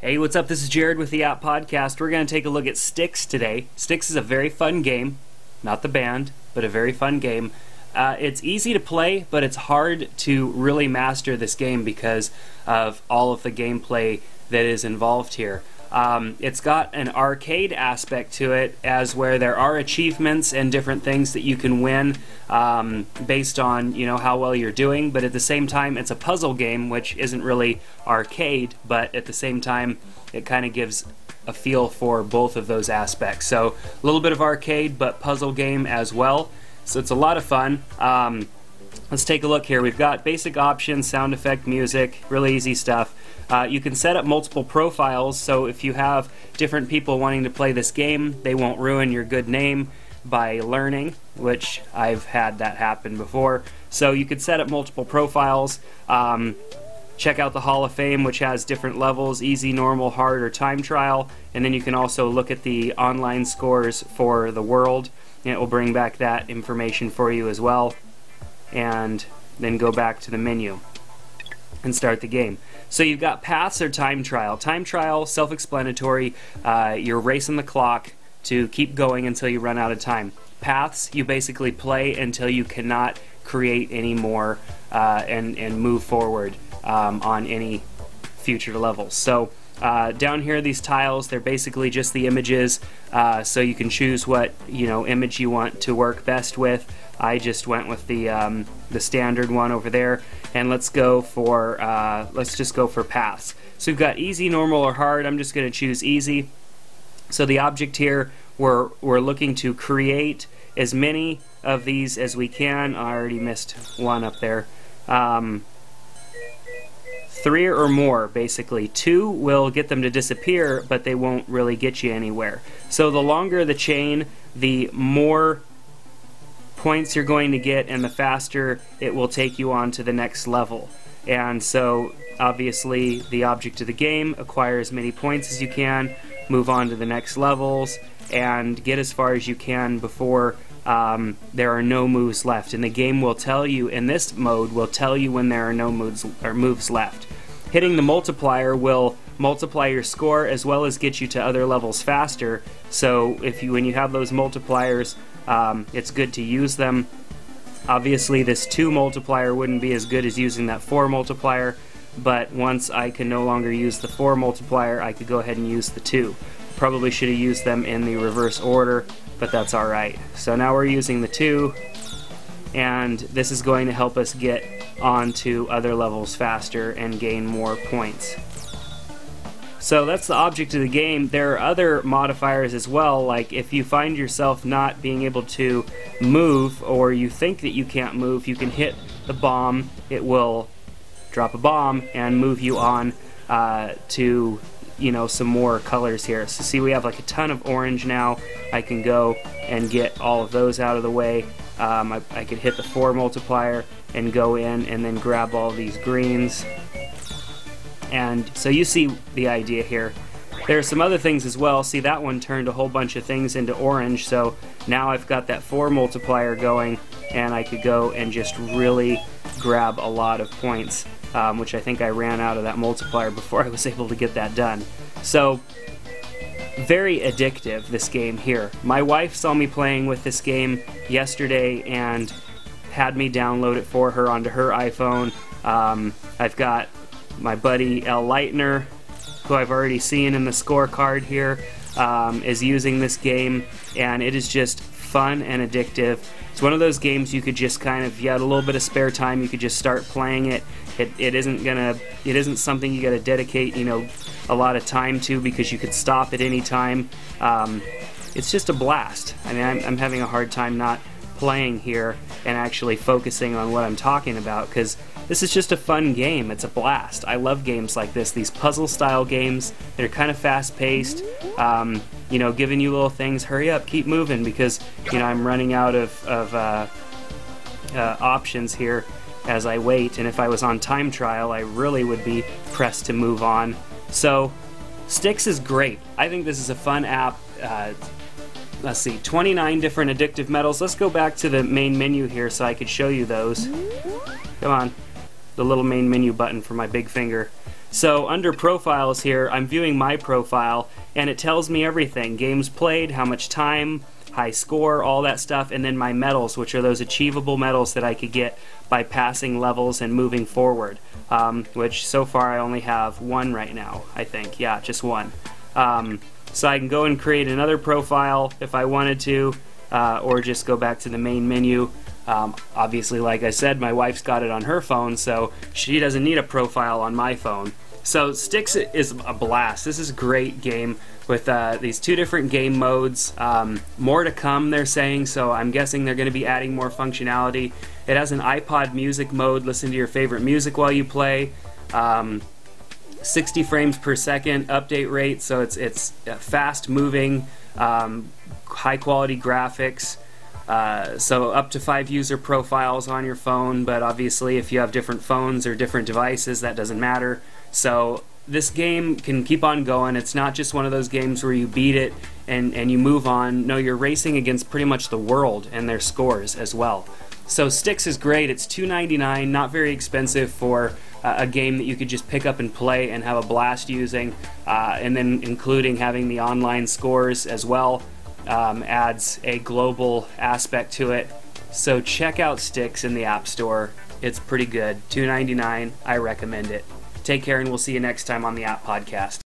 Hey, what's up? This is Jared with the App Podcast. We're going to take a look at Styx today. Styx is a very fun game. Not the band, but a very fun game. It's easy to play, but it's hard to really master this game because of all of the gameplay that is involved here. It's got an arcade aspect to it, as where there are achievements and different things that you can win based on how well you're doing. But at the same time, it's a puzzle game, which isn't really arcade, but at the same time, it kind of gives a feel for both of those aspects. So a little bit of arcade, but puzzle game as well. So it's a lot of fun. Let's take a look here. We've got basic options, sound effect, music, really easy stuff. You can set up multiple profiles, so if you have different people wanting to play this game, they won't ruin your good name by learning, which I've had that happen before. So you could set up multiple profiles. Check out the Hall of Fame, which has different levels: easy, normal, hard, or time trial. And then you can also look at the online scores for the world, and it will bring back that information for you as well. And then go back to the menu and start the game. So you've got paths or time trial. Time trial, self-explanatory. You're racing the clock to keep going until you run out of time. Paths, you basically play until you cannot create any more and move forward on any future levels. So down here, these tiles, they're basically just the images, so you can choose what image you want to work best with. I just went with the standard one over there, and let's just go for paths. So we've got easy, normal, or hard. I'm just going to choose easy. So the object here, we're looking to create as many of these as we can. I already missed one up there. 3 or more, basically. 2 will get them to disappear, but they won't really get you anywhere. So the longer the chain, the more points you're going to get, and the faster it will take you on to the next level. And so obviously the object of the game: acquire as many points as you can, move on to the next levels, and get as far as you can before there are no moves left. And the game will tell you, in this mode, will tell you when there are no moves left. Hitting the multiplier will multiply your score as well as get you to other levels faster. So when you have those multipliers, it's good to use them. Obviously this 2 multiplier wouldn't be as good as using that 4 multiplier, but once I can no longer use the 4 multiplier, I could go ahead and use the 2. Probably should have used them in the reverse order, but that's alright. So now we're using the 2, and this is going to help us get onto other levels faster and gain more points. So that's the object of the game. There are other modifiers as well, like if you find yourself not being able to move, or you think that you can't move, you can hit the bomb. It will drop a bomb and move you on to some more colors here. So see, we have like a ton of orange now. I can go and get all of those out of the way. I could hit the 4 multiplier and go in and then grab all these greens. And so you see the idea here. There are some other things as well. See, that one turned a whole bunch of things into orange, so now I've got that 4 multiplier going, and I could go and just really grab a lot of points, which I think I ran out of that multiplier before I was able to get that done. So very addictive, this game here. My wife saw me playing with this game yesterday and had me download it for her onto her iPhone. I've got my buddy L. Lightner, who I've already seen in the scorecard here, is using this game, and it is just fun and addictive. It's one of those games you could just kind of, if you had a little bit of spare time, you could just start playing it. It isn't something you got to dedicate a lot of time to, because you could stop at any time. It's just a blast. I mean, I'm having a hard time not playing here and actually focusing on what I'm talking about, because this is just a fun game. It's a blast. I love games like this, these puzzle style games. They're kind of fast paced, giving you little things. Hurry up, keep moving, because I'm running out of options here as I wait, and if I was on time trial, I really would be pressed to move on. So Styx is great. I think this is a fun app. Let's see, 29 different addictive metals. Let's go back to the main menu here so I could show you those. Come on. The little main menu button for my big finger. So under profiles here, I'm viewing my profile, and it tells me everything. Games played, how much time, high score, all that stuff, and then my medals, which are those achievable medals that I could get by passing levels and moving forward, which so far I only have one right now, I think. Yeah, just one. So I can go and create another profile if I wanted to, or just go back to the main menu. Obviously, like I said, my wife's got it on her phone, so she doesn't need a profile on my phone. So Styx is a blast. This is a great game with these two different game modes. More to come, they're saying, so I'm guessing they're going to be adding more functionality. It has an iPod music mode, listen to your favorite music while you play. 60 frames per second update rate, so it's fast moving, high quality graphics. So up to 5 user profiles on your phone, but obviously if you have different phones or different devices, that doesn't matter. So this game can keep on going. It's not just one of those games where you beat it and you move on. No, you're racing against pretty much the world and their scores as well. So Styx is great. It's $2.99, not very expensive for a game that you could just pick up and play and have a blast using, and then including having the online scores as well. Adds a global aspect to it. So check out Styx in the App Store. It's pretty good. $2.99. I recommend it. Take care, and we'll see you next time on the App Podcast.